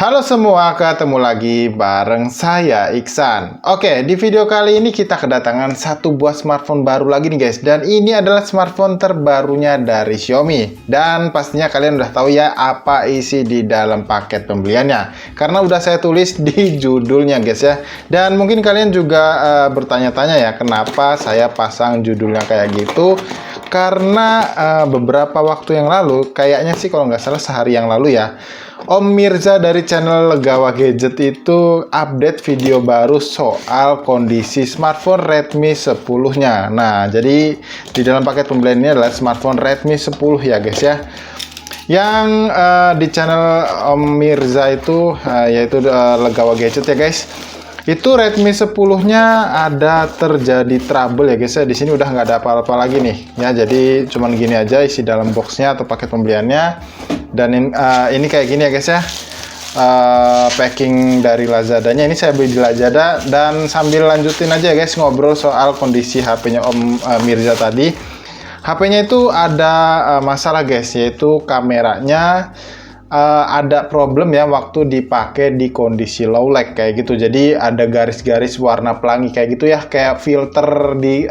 Halo semua, ketemu lagi bareng saya Iksan. Oke, di video kali ini kita kedatangan satu buah smartphone baru lagi nih guys. Dan ini adalah smartphone terbarunya dari Xiaomi. Dan pastinya kalian udah tahu ya apa isi di dalam paket pembeliannya. Karena udah saya tulis di judulnya guys ya. Dan mungkin kalian juga bertanya-tanya ya, kenapa saya pasang judulnya kayak gitu. Karena beberapa waktu yang lalu, kayaknya sih kalau nggak salah sehari yang lalu ya, Om Mirza dari channel Legawa Gadget itu update video baru soal kondisi smartphone Redmi 10-nya. Nah, jadi di dalam paket pembelian ini adalah smartphone Redmi 10 ya guys ya. Yang di channel Om Mirza itu yaitu Legawa Gadget ya guys. Itu Redmi 10-nya ada terjadi trouble ya guys ya. Di sini udah nggak ada apa-apa lagi nih. Ya, jadi cuman gini aja isi dalam boxnya atau paket pembeliannya. Dan ini kayak gini ya guys ya, packing dari Lazadanya. Ini saya beli di Lazada. Dan sambil lanjutin aja ya guys ngobrol soal kondisi HP-nya Om Mirza tadi. HP-nya itu ada masalah guys, yaitu kameranya ada problem ya waktu dipakai di kondisi low light kayak gitu. Jadi ada garis-garis warna pelangi kayak gitu ya, kayak filter di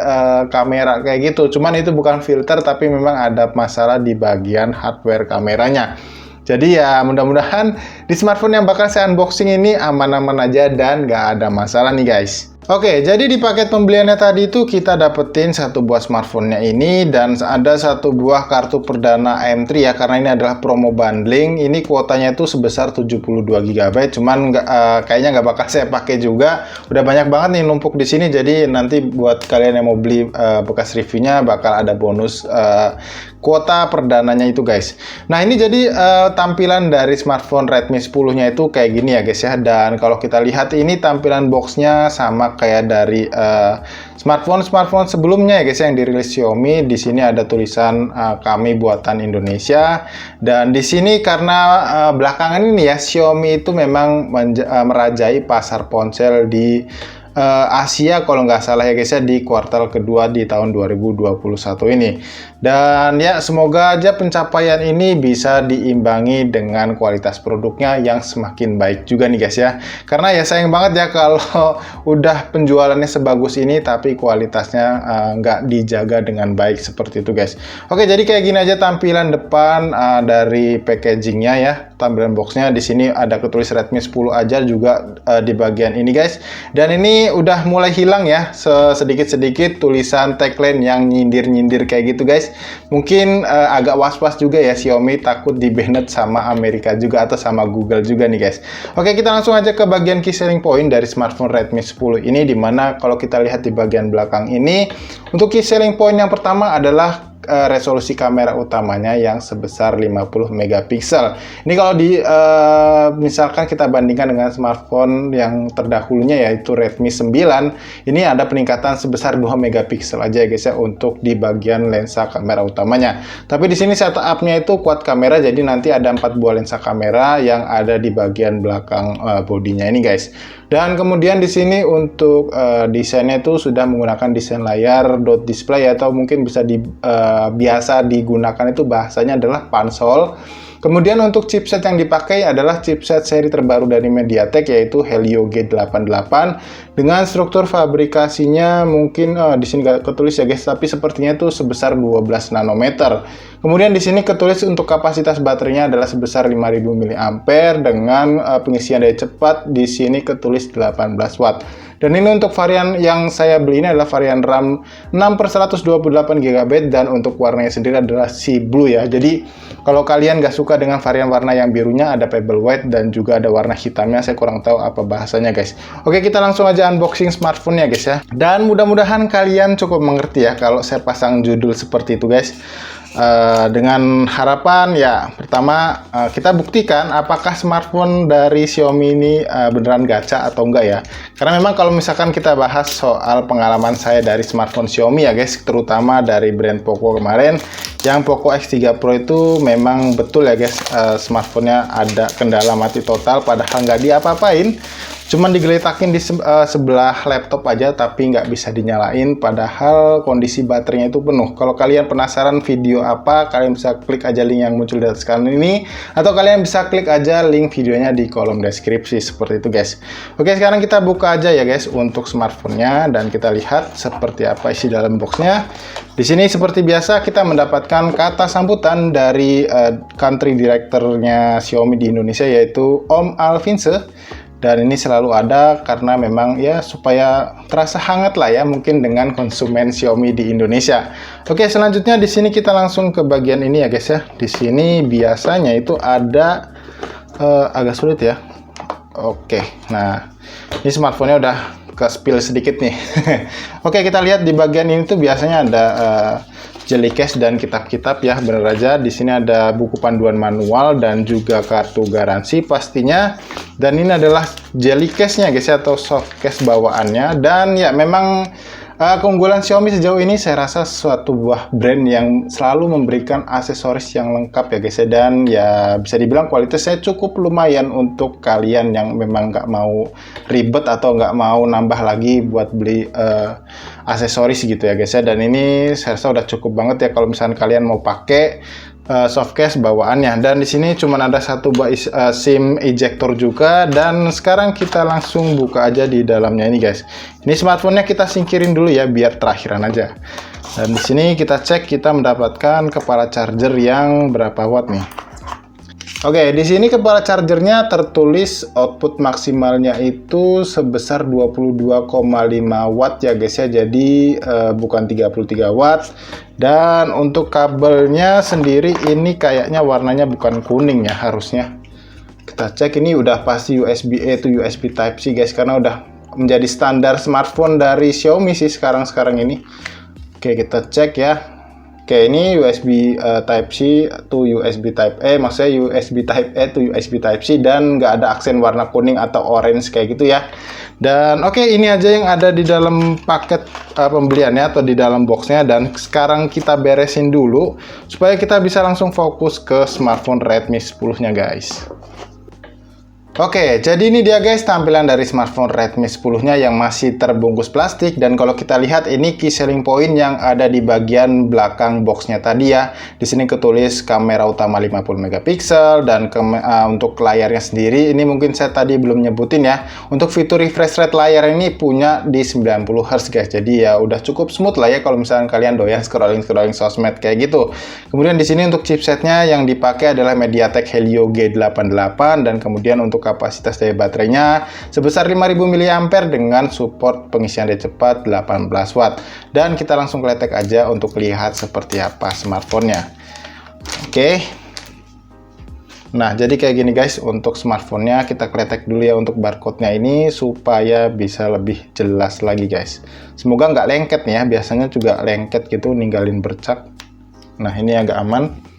kamera kayak gitu. Cuman itu bukan filter, tapi memang ada masalah di bagian hardware kameranya. Jadi ya mudah-mudahan di smartphone yang bakal saya unboxing ini aman-aman aja dan nggak ada masalah nih guys. Oke, jadi di paket pembeliannya tadi itu kita dapetin satu buah smartphone-nya ini dan ada satu buah kartu perdana M3 ya, karena ini adalah promo bundling. Ini kuotanya itu sebesar 72 GB, cuman kayaknya nggak bakal saya pakai juga. Udah banyak banget nih numpuk di sini, jadi nanti buat kalian yang mau beli bekas reviewnya bakal ada bonus kuota perdananya itu guys. Nah, ini jadi tampilan dari smartphone Redmi 10-nya itu kayak gini ya guys ya. Dan kalau kita lihat ini tampilan boxnya sama kayak dari smartphone sebelumnya ya guys yang dirilis Xiaomi. Di sini ada tulisan kami buatan Indonesia. Dan di sini karena belakangan ini ya Xiaomi itu memang merajai pasar ponsel di Asia kalau nggak salah ya guys ya, di kuartal kedua di tahun 2021 ini. Dan ya semoga aja pencapaian ini bisa diimbangi dengan kualitas produknya yang semakin baik juga nih guys ya. Karena ya sayang banget ya kalau udah penjualannya sebagus ini tapi kualitasnya nggak dijaga dengan baik seperti itu guys. Oke, jadi kayak gini aja tampilan depan dari packagingnya ya, tampilan boxnya. Di sini ada ketulis Redmi 10 aja juga di bagian ini guys. Dan ini udah mulai hilang ya sedikit-sedikit tulisan tagline yang nyindir-nyindir kayak gitu guys. Mungkin agak was-was juga ya Xiaomi, takut di-banned sama Amerika juga atau sama Google juga nih guys. Oke, kita langsung aja ke bagian key selling point dari smartphone Redmi 10 ini, dimana kalau kita lihat di bagian belakang ini, untuk key selling point yang pertama adalah resolusi kamera utamanya yang sebesar 50 megapiksel. Ini kalau misalkan kita bandingkan dengan smartphone yang terdahulunya yaitu Redmi 9, ini ada peningkatan sebesar 2 megapiksel aja ya guys ya untuk di bagian lensa kamera utamanya. Tapi di sini setupnya itu quad kamera, jadi nanti ada 4 buah lensa kamera yang ada di bagian belakang bodinya ini guys. Dan kemudian di sini untuk desainnya itu sudah menggunakan desain layar dot display, atau mungkin bisa biasa digunakan itu bahasanya adalah pansol. Kemudian untuk chipset yang dipakai adalah chipset seri terbaru dari MediaTek yaitu Helio G88 dengan struktur fabrikasinya mungkin di sini nggak ketulis ya guys, tapi sepertinya itu sebesar 12 nanometer. Kemudian di sini ketulis untuk kapasitas baterainya adalah sebesar 5000 mAh dengan pengisian daya cepat di sini ketulis 18 watt. Dan ini untuk varian yang saya beli ini adalah varian RAM 6/128 GB dan untuk warnanya sendiri adalah Sea Blue ya. Jadi kalau kalian nggak suka dengan varian warna yang birunya, ada Pebble White dan juga ada warna hitamnya, saya kurang tahu apa bahasanya guys. Oke, kita langsung aja unboxing smartphone-nya guys ya. Dan mudah-mudahan kalian cukup mengerti ya kalau saya pasang judul seperti itu guys. Dengan harapan ya, pertama kita buktikan apakah smartphone dari Xiaomi ini beneran gacha atau enggak ya. Karena memang kalau misalkan kita bahas soal pengalaman saya dari smartphone Xiaomi ya guys, terutama dari brand Poco kemarin, yang Poco X3 Pro itu memang betul ya guys, smartphone-nya ada kendala mati total padahal nggak diapa-apain. cuman digeletakin di sebelah laptop aja, tapi nggak bisa dinyalain, padahal kondisi baterainya itu penuh. Kalau kalian penasaran video apa, kalian bisa klik aja link yang muncul di atas kanan ini, atau kalian bisa klik aja link videonya di kolom deskripsi, seperti itu guys. Oke, sekarang kita buka aja ya guys untuk smartphone-nya, dan kita lihat seperti apa isi dalam boxnya. Di sini seperti biasa kita mendapatkan kata sambutan dari country directornya Xiaomi di Indonesia, yaitu Om Alvinse. Dan ini selalu ada karena memang ya supaya terasa hangat lah ya mungkin dengan konsumen Xiaomi di Indonesia. Oke, selanjutnya di sini kita langsung ke bagian ini ya guys ya. Di sini biasanya itu ada agak sulit ya. Oke, nah ini smartphone-nya udah ke spill sedikit nih. Oke, kita lihat di bagian ini tuh biasanya ada jelly case dan kitab-kitab ya, bener aja. Di sini ada buku panduan manual dan juga kartu garansi pastinya. Dan ini adalah jelly case-nya guys ya, atau soft case bawaannya. Dan ya memang keunggulan Xiaomi sejauh ini saya rasa suatu buah brand yang selalu memberikan aksesoris yang lengkap ya guys ya. Dan ya bisa dibilang kualitasnya cukup lumayan untuk kalian yang memang nggak mau ribet atau nggak mau nambah lagi buat beli aksesoris gitu ya guys ya. Dan ini saya rasa udah cukup banget ya kalau misalnya kalian mau pakai soft case bawaannya. Dan di sini cuma ada satu buah SIM ejector juga. Dan sekarang kita langsung buka aja di dalamnya ini guys. Ini smartphone-nya kita singkirin dulu ya biar terakhiran aja. Dan di sini kita cek, kita mendapatkan kepala charger yang berapa watt nih. Oke, di sini kepala chargernya tertulis output maksimalnya itu sebesar 22,5 watt ya guys ya. Jadi bukan 33 watt. Dan untuk kabelnya sendiri ini kayaknya warnanya bukan kuning ya harusnya. Kita cek, ini udah pasti USB-A to USB Type-C guys, karena udah menjadi standar smartphone dari Xiaomi sih sekarang ini. Oke, kita cek ya. Oke, ini USB Type-C to USB Type-A, maksudnya USB Type-A to USB Type-C, dan nggak ada aksen warna kuning atau orange kayak gitu ya. Dan oke, ini aja yang ada di dalam paket pembeliannya atau di dalam boxnya. Dan sekarang kita beresin dulu supaya kita bisa langsung fokus ke smartphone Redmi 10-nya guys. Oke, jadi ini dia guys tampilan dari smartphone Redmi 10-nya yang masih terbungkus plastik. Dan kalau kita lihat ini key selling point yang ada di bagian belakang boxnya tadi ya. Di sini ketulis kamera utama 50 megapiksel dan untuk layarnya sendiri ini mungkin saya tadi belum nyebutin ya. Untuk fitur refresh rate layar ini punya di 90 Hz guys. Jadi ya udah cukup smooth lah ya kalau misalnya kalian doyan scrolling sosmed kayak gitu. Kemudian di sini untuk chipsetnya yang dipakai adalah MediaTek Helio G88, dan kemudian untuk kapasitas daya baterainya sebesar 5000 mAh dengan support pengisian daya cepat 18 watt. Dan kita langsung kletek aja untuk lihat seperti apa smartphone-nya. Oke. Nah, jadi kayak gini guys untuk smartphone-nya. Kita kletek dulu ya untuk barcode-nya ini supaya bisa lebih jelas lagi guys. Semoga nggak lengket nih ya, biasanya juga lengket gitu ninggalin bercak. Nah, ini agak aman.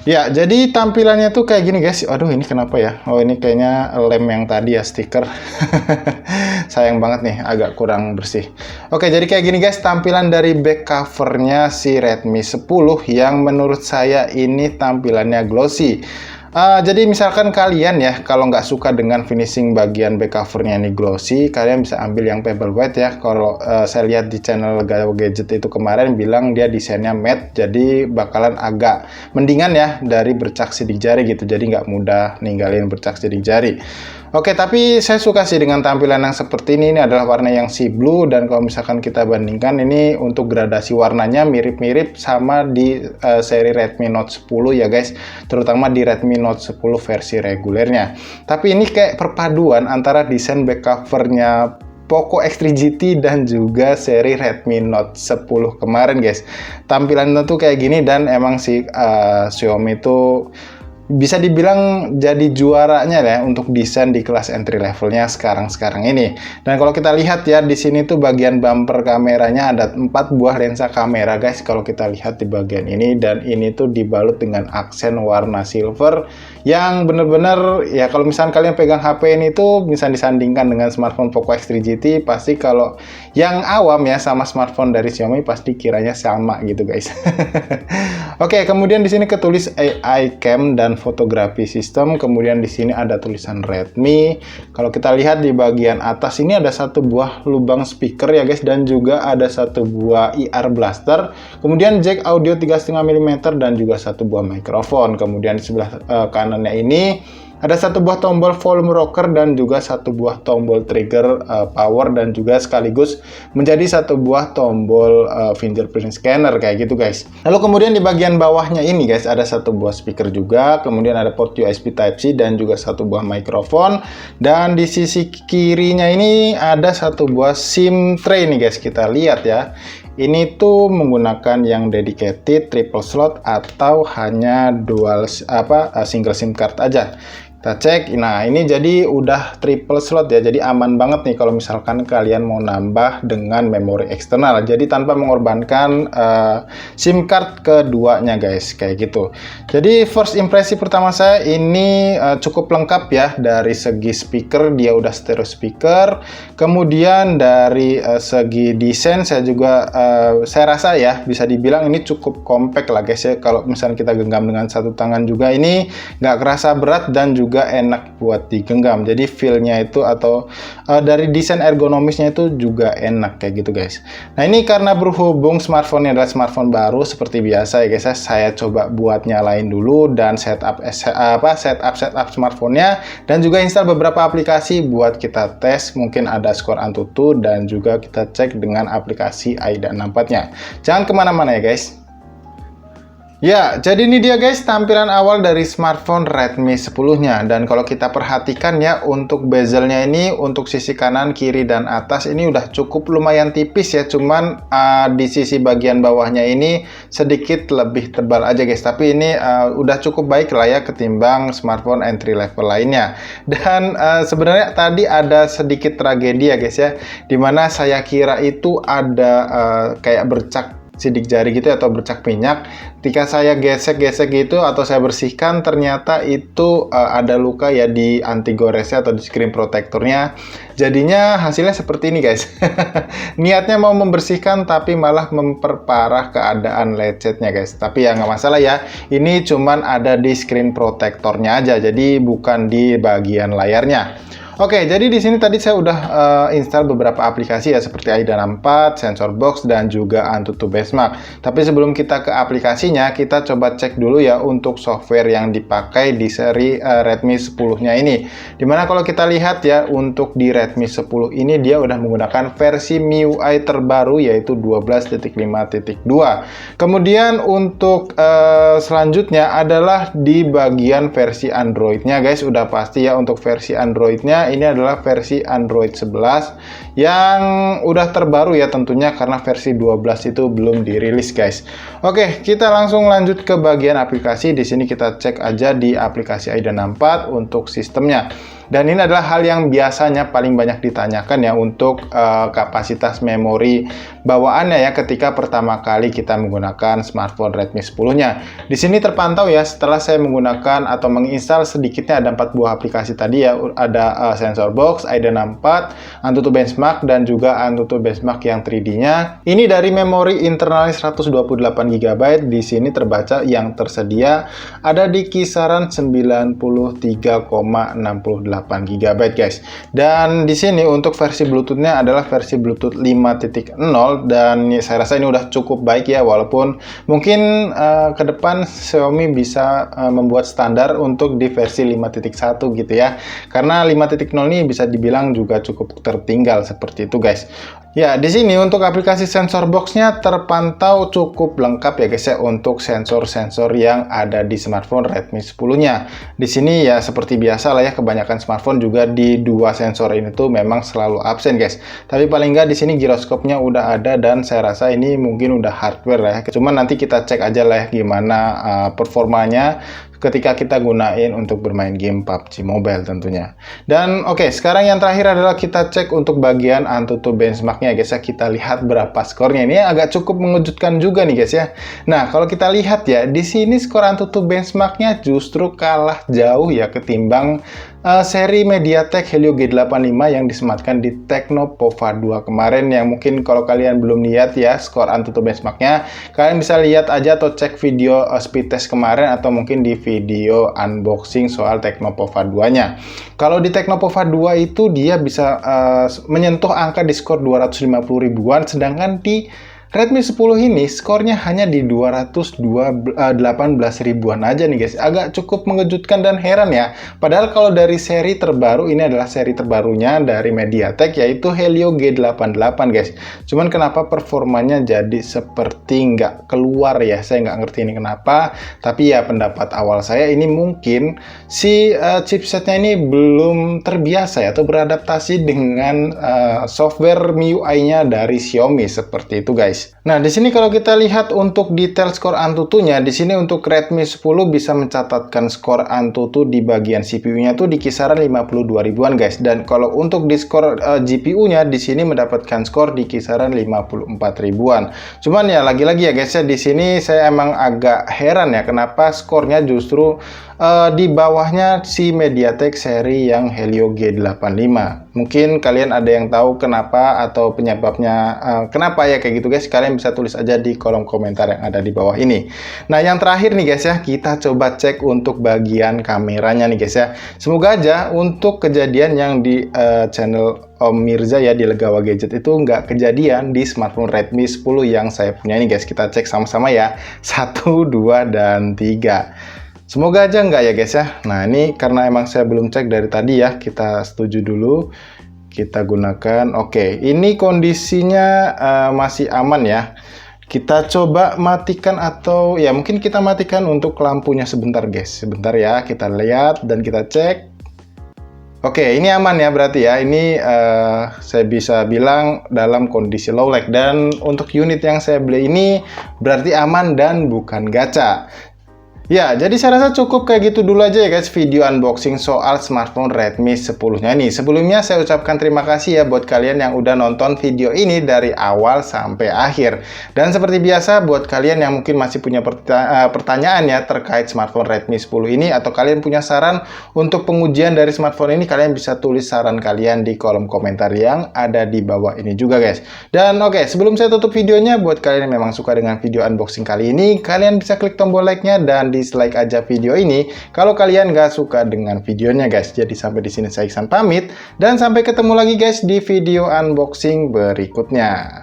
Ya, jadi tampilannya tuh kayak gini guys. Aduh, ini kenapa ya? Oh, ini kayaknya lem yang tadi ya, stiker. Sayang banget nih, agak kurang bersih. Oke, jadi kayak gini guys tampilan dari back covernya si Redmi 10 yang menurut saya ini tampilannya glossy. Jadi misalkan kalian ya kalau nggak suka dengan finishing bagian back covernya ini glossy, kalian bisa ambil yang pebble white ya. Kalau saya lihat di channel Galau Gadget itu kemarin bilang dia desainnya matte, jadi bakalan agak mendingan ya dari bercak sidik jari gitu, jadi nggak mudah ninggalin bercak sidik jari. Oke, tapi saya suka sih dengan tampilan yang seperti ini. Ini adalah warna yang sea blue, dan kalau misalkan kita bandingkan ini untuk gradasi warnanya mirip-mirip sama di seri Redmi Note 10 ya guys, terutama di Redmi Note 10 versi regulernya. Tapi ini kayak perpaduan antara desain back covernya Poco X3 GT dan juga seri Redmi Note 10 kemarin guys. Tampilannya tuh kayak gini, dan emang si Xiaomi itu bisa dibilang jadi juaranya ya untuk desain di kelas entry levelnya sekarang ini. Dan kalau kita lihat ya di sini tuh bagian bumper kameranya ada 4 buah lensa kamera guys kalau kita lihat di bagian ini, dan ini tuh dibalut dengan aksen warna silver yang bener-bener ya kalau misalnya kalian pegang HP ini tuh bisa disandingkan dengan smartphone Poco X3 GT, pasti kalau yang awam ya sama smartphone dari Xiaomi pasti kiranya sama gitu guys. Oke, kemudian di sini ketulis AI Cam dan fotografi sistem, kemudian di sini ada tulisan Redmi. Kalau kita lihat di bagian atas ini ada satu buah lubang speaker ya guys, dan juga ada satu buah IR blaster, kemudian jack audio 3,5 mm dan juga satu buah mikrofon. Kemudian di sebelah kanannya ini ada satu buah tombol volume rocker dan juga satu buah tombol trigger power, dan juga sekaligus menjadi satu buah tombol fingerprint scanner kayak gitu guys. Lalu kemudian di bagian bawahnya ini guys ada satu buah speaker juga, kemudian ada port USB Type-C dan juga satu buah mikrofon, dan di sisi kirinya ini ada satu buah SIM tray nih guys. Kita lihat ya. Ini tuh menggunakan yang dedicated, triple slot, atau hanya single SIM card aja. Kita cek, nah ini jadi udah triple slot ya, jadi aman banget nih kalau misalkan kalian mau nambah dengan memori eksternal, jadi tanpa mengorbankan SIM card keduanya guys, kayak gitu. Jadi first impresi pertama saya ini cukup lengkap ya, dari segi speaker dia udah stereo speaker, kemudian dari segi desain saya juga saya rasa ya bisa dibilang ini cukup compact lah guys ya, kalau misalnya kita genggam dengan satu tangan juga ini nggak kerasa berat dan juga enak buat digenggam. Jadi feel-nya itu atau dari desain ergonomisnya itu juga enak kayak gitu guys. Nah ini karena berhubung smartphone-nya adalah smartphone baru, seperti biasa ya guys, saya coba buat nyalain dulu dan setup smartphone-nya, dan juga install beberapa aplikasi buat kita tes, mungkin ada skor Antutu, dan juga kita cek dengan aplikasi AIDA 64-nya. Jangan kemana-mana ya guys. Ya, jadi ini dia guys tampilan awal dari smartphone Redmi 10-nya. Dan kalau kita perhatikan ya, untuk bezelnya ini untuk sisi kanan, kiri, dan atas ini udah cukup lumayan tipis ya. Cuman di sisi bagian bawahnya ini sedikit lebih tebal aja guys. Tapi ini udah cukup baik lah ya ketimbang smartphone entry level lainnya. Dan sebenarnya tadi ada sedikit tragedi ya guys ya, dimana saya kira itu ada kayak bercak sidik jari gitu atau bercak minyak. Ketika saya gesek-gesek gitu atau saya bersihkan, ternyata itu ada luka ya di anti goresnya atau di screen protectornya. Jadinya hasilnya seperti ini guys. Niatnya mau membersihkan tapi malah memperparah keadaan lecetnya guys. Tapi ya nggak masalah ya, ini cuman ada di screen protectornya aja, jadi bukan di bagian layarnya. Oke, jadi di sini tadi saya udah install beberapa aplikasi ya, seperti AIDA 64, Sensor Box, dan juga Antutu Benchmark. Tapi sebelum kita ke aplikasinya, kita coba cek dulu ya untuk software yang dipakai di seri Redmi 10-nya ini. Dimana kalau kita lihat ya, untuk di Redmi 10 ini dia udah menggunakan versi MIUI terbaru, yaitu 12.5.2. Kemudian untuk selanjutnya adalah di bagian versi Android-nya guys, udah pasti ya untuk versi Android-nya ini adalah versi Android 11 yang udah terbaru ya tentunya, karena versi 12 itu belum dirilis guys. Oke, kita langsung lanjut ke bagian aplikasi. Di sini kita cek aja di aplikasi AIDA 64 untuk sistemnya. Dan ini adalah hal yang biasanya paling banyak ditanyakan ya untuk kapasitas memori bawaannya ya ketika pertama kali kita menggunakan smartphone Redmi 10-nya. Di sini terpantau ya, setelah saya menggunakan atau menginstal sedikitnya ada 4 buah aplikasi tadi ya, ada Sensor Box, AIDA 64, Antutu Benchmark, dan juga Antutu Benchmark yang 3D-nya. Ini dari memori internal 128 GB. Di sini terbaca yang tersedia ada di kisaran 93,68 GB guys. Dan di sini untuk versi Bluetooth-nya adalah versi Bluetooth 5.0, dan saya rasa ini udah cukup baik ya, walaupun mungkin ke depan Xiaomi bisa membuat standar untuk di versi 5.1 gitu ya. Karena 5.0 ini bisa dibilang juga cukup tertinggal seperti itu guys. Ya, di sini untuk aplikasi Sensor Box-nya terpantau cukup lengkap ya guys ya untuk sensor-sensor yang ada di smartphone Redmi 10-nya. Di sini ya seperti biasa lah ya, kebanyakan smartphone juga di dua sensor ini tuh memang selalu absen guys. Tapi paling nggak di sini giroskopnya udah ada, dan saya rasa ini mungkin udah hardware lah ya. Cuman nanti kita cek aja lah ya gimana performanya ketika kita gunain untuk bermain game PUBG Mobile tentunya. Dan oke, sekarang yang terakhir adalah kita cek untuk bagian AnTuTu benchmarknya guys ya. Kita lihat berapa skornya. Ini agak cukup mengejutkan juga nih guys ya. Nah, kalau kita lihat ya, di sini skor AnTuTu benchmarknya justru kalah jauh ya ketimbang seri MediaTek Helio G85 yang disematkan di Tecnopova 2 kemarin, yang mungkin kalau kalian belum lihat ya skor AnTuTu benchmarknya, kalian bisa lihat aja atau cek video speed test kemarin atau mungkin di video unboxing soal Tecnopova 2-nya. Kalau di Tecnopova 2 itu dia bisa menyentuh angka di skor 250 ribuan, sedangkan di Redmi 10 ini skornya hanya di 218 ribuan aja nih guys. Agak cukup mengejutkan dan heran ya. Padahal kalau dari seri terbaru, ini adalah seri terbarunya dari MediaTek, yaitu Helio G88 guys. Cuman kenapa performanya jadi seperti nggak keluar ya, saya nggak ngerti ini kenapa. Tapi ya pendapat awal saya, ini mungkin si chipsetnya ini belum terbiasa ya, atau beradaptasi dengan software MIUI-nya dari Xiaomi, seperti itu guys. Nah, di sini kalau kita lihat untuk detail skor AnTuTu-nya, di sini untuk Redmi 10 bisa mencatatkan skor AnTuTu di bagian CPU-nya tuh di kisaran 52 ribuan guys. Dan kalau untuk di skor GPU-nya di sini mendapatkan skor di kisaran 54 ribuan. Cuman ya lagi-lagi ya guys ya, di sini saya emang agak heran ya kenapa skornya justru di bawahnya si MediaTek seri yang Helio G85. Mungkin kalian ada yang tahu kenapa atau penyebabnya kenapa ya kayak gitu guys. Kalian bisa tulis aja di kolom komentar yang ada di bawah ini. Nah, yang terakhir nih guys ya, kita coba cek untuk bagian kameranya nih guys ya. Semoga aja untuk kejadian yang di channel Om Mirza ya di Legawa Gadget itu nggak kejadian di smartphone Redmi 10 yang saya punya ini guys. Kita cek sama-sama ya. 1, 2, dan 3. Semoga aja nggak ya guys ya. Nah, ini karena emang saya belum cek dari tadi ya, kita setuju dulu. Kita gunakan. Oke, ini kondisinya masih aman ya. Kita coba matikan atau ya mungkin kita matikan untuk lampunya sebentar guys. Sebentar ya, kita lihat dan kita cek. Oke, ini aman ya berarti ya. Ini saya bisa bilang dalam kondisi low lag. Dan untuk unit yang saya beli ini berarti aman dan bukan gacha. Ya, jadi saya rasa cukup kayak gitu dulu aja ya guys video unboxing soal smartphone Redmi 10-nya nih. Sebelumnya saya ucapkan terima kasih ya buat kalian yang udah nonton video ini dari awal sampai akhir. Dan seperti biasa buat kalian yang mungkin masih punya pertanyaan ya terkait smartphone Redmi 10 ini, atau kalian punya saran untuk pengujian dari smartphone ini, kalian bisa tulis saran kalian di kolom komentar yang ada di bawah ini juga guys. Dan oke, sebelum saya tutup videonya, buat kalian yang memang suka dengan video unboxing kali ini, kalian bisa klik tombol like-nya dan dislike aja video ini kalau kalian gak suka dengan videonya guys. Jadi sampai di sini saya Iksan pamit dan sampai ketemu lagi guys di video unboxing berikutnya.